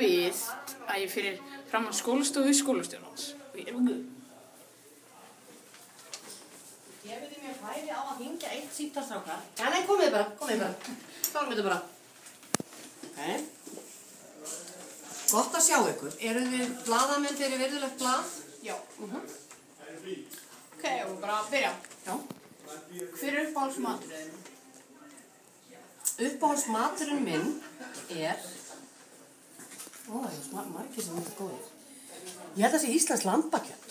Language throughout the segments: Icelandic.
við að ég fyrir fram á skólastofu skólastjórans. Og ég guð. Gefið þið mér færi á að hringja eitt símtal, strákar. Nei, komið bara. Klárum þetta bara. Ok. Gott að sjá ykkur. Eruð þið blaðamenn fyrir virðulegt blað? Já. Ok, og bara byrja. Já. Hver uppáhaldsmaturinn? Uppáhaldsmaturinn minn er... Ó, það er margir sem er góðir. Ég held að það sé íslenskt lambakjöt.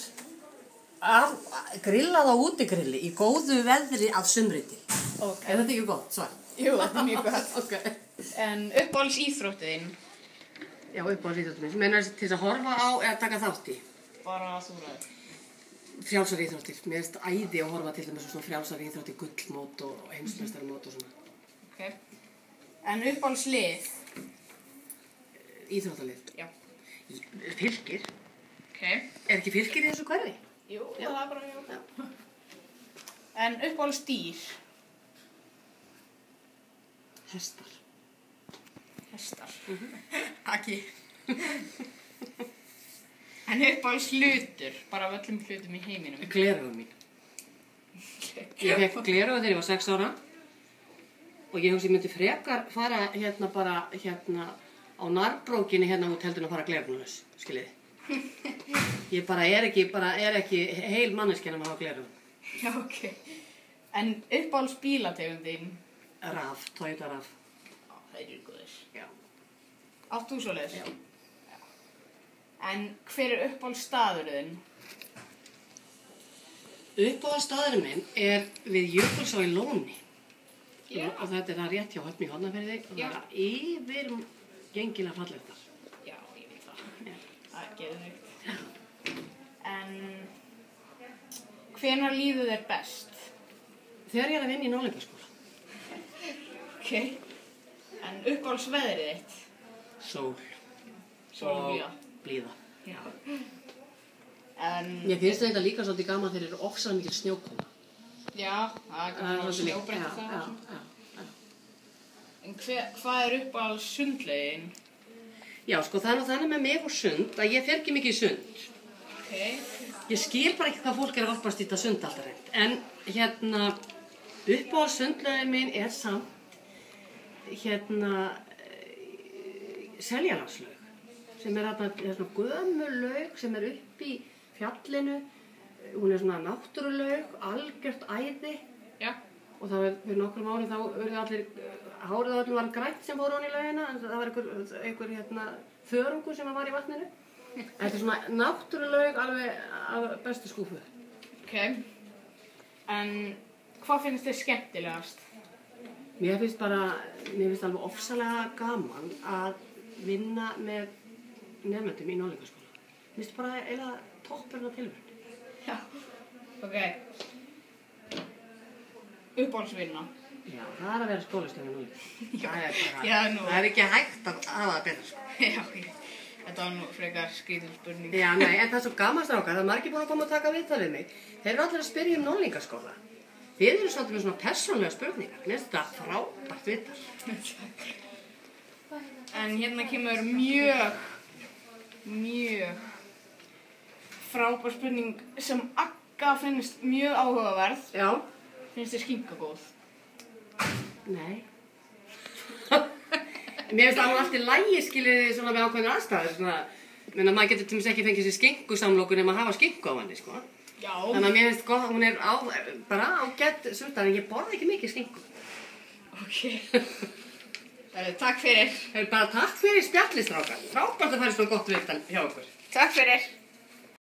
Grillað á útigrilli í góðu veðri að sumri til. Ok. Er þetta ekki gott svar? Jú, þetta er mjög gott. Ok. En uppáhaldsíþróttin? Já, uppáhaldsíþróttin minn. Meinar þessi til að horfa á eða taka þátt í? Bara þú ræður. Frjálsar íþróttir. Mér finnst æði að horfa til dæmis á svona frjálsar íþróttir, gullmót og heimsmeistarmót og svona. Ok. En uppáhaldslið? Íþróttalið. Já. Fylkir. Ok. Er ekki Fylkir í þessu hverfi? Jú, já. Það er bara já. En uppáhaldsdýr? Hestar. Hestar. Ekki. En uppáhaldshlutur? Bara af öllum hlutum í heiminum. Gleraugun mín. Ég fekk gleraugu þegar ég var 6 ára. Og ég hugsi ég myndi frekar fara bara á nærbrókinni út heldur en að fara gleraugunlaus, skiljiði. Ég bara er ekki heil manneskjan að hafa gleraugun. Já, ok. En uppáhaldsbílategundin? Raf, Toyota Raf. Já, það eru góðir. Já. Átt þú svoleiðis? Já. En hver er uppáhaldsstaðurinn? Uppáhaldsstaðurinn minn er við Jökulsá í Lóni. Já. Og þetta er það rétt hjá Höfn í Hornafirði og það er yfirgengilega fallegt þar. Já, ég veit það. Já. Það er geðveikt. En hvenær líður þér best? Þegar ég er að vinna í Norðlingaskóla. Ok. En uppáhaldsveðrið þitt? Sól. Sól og blíða. Blíða. Já. En Mér finnst þetta líka svolítið gaman þegar eru ofsað mikil snjókoma. já, það er gaman að snjóbretta það. Já. En hvað er uppáhaldssundlegin? Já, sko það er nú þannig með mig og sund að ég fer ekki mikið í sund. Ok. Ég skil bara ekki hvað fólk er að varpast í þetta sund alltaf reynd. En uppáhaldssundlegin minn er samt Seljalandslaug. Sem er svona gömul laug sem er upp í fjallinu. Hún er svona náttúrulaug, algjört æði. Já. Og það var fyrir nokkrum árum þá urðu allir, hárið á öllum var grænt sem fór ofan í laugina. En það var einhver þörungur sem var í vatninu. Þetta er svona náttúrulaug alveg af bestu skúfu. Ok. En hvað finnst þér skemmtilegast? Mér finnst alveg ofsalega gaman að vinna með nemendum í Norðlingaskóla. Mér finnst bara eiginlega toppurinn á tilverunni. Já. Ok. Uppáhaldsvinna? Já, það er að vera skólastjóri núna. Já, nú. Það er ekki hægt að hafa það betra, sko. Já, þetta var nú frekar skrítin spurning. Já, nei, en það er svo gaman strákar, það er margir búin að koma og taka viðtal við mig. Þeir eru allir að spyrja Norðlingaskóla. Þið eru svolítið með svona persónlega spurningar. Mér finnst þetta frábært viðtal. En hérna kemur mjög frábær spurning sem Agga finnst mjög áhugaverð. Já. Finnst þér skinka góð? Nei. Mér finnst það allt í lagi skiljiði svona við ákveðin aðstæður. Menn að maður getur til dæmis ekki fengið sér skinkusamloku nema að hafa skinku á henni, sko. Já. Þannig að mér finnst gott, hún er bara ágætt sulta, en ég borða ekki mikið skinku. Ok. Takk fyrir. Bara takk fyrir spjallið, strákar. Frábært að fara svona gott viðtal hjá okkur. Takk fyrir.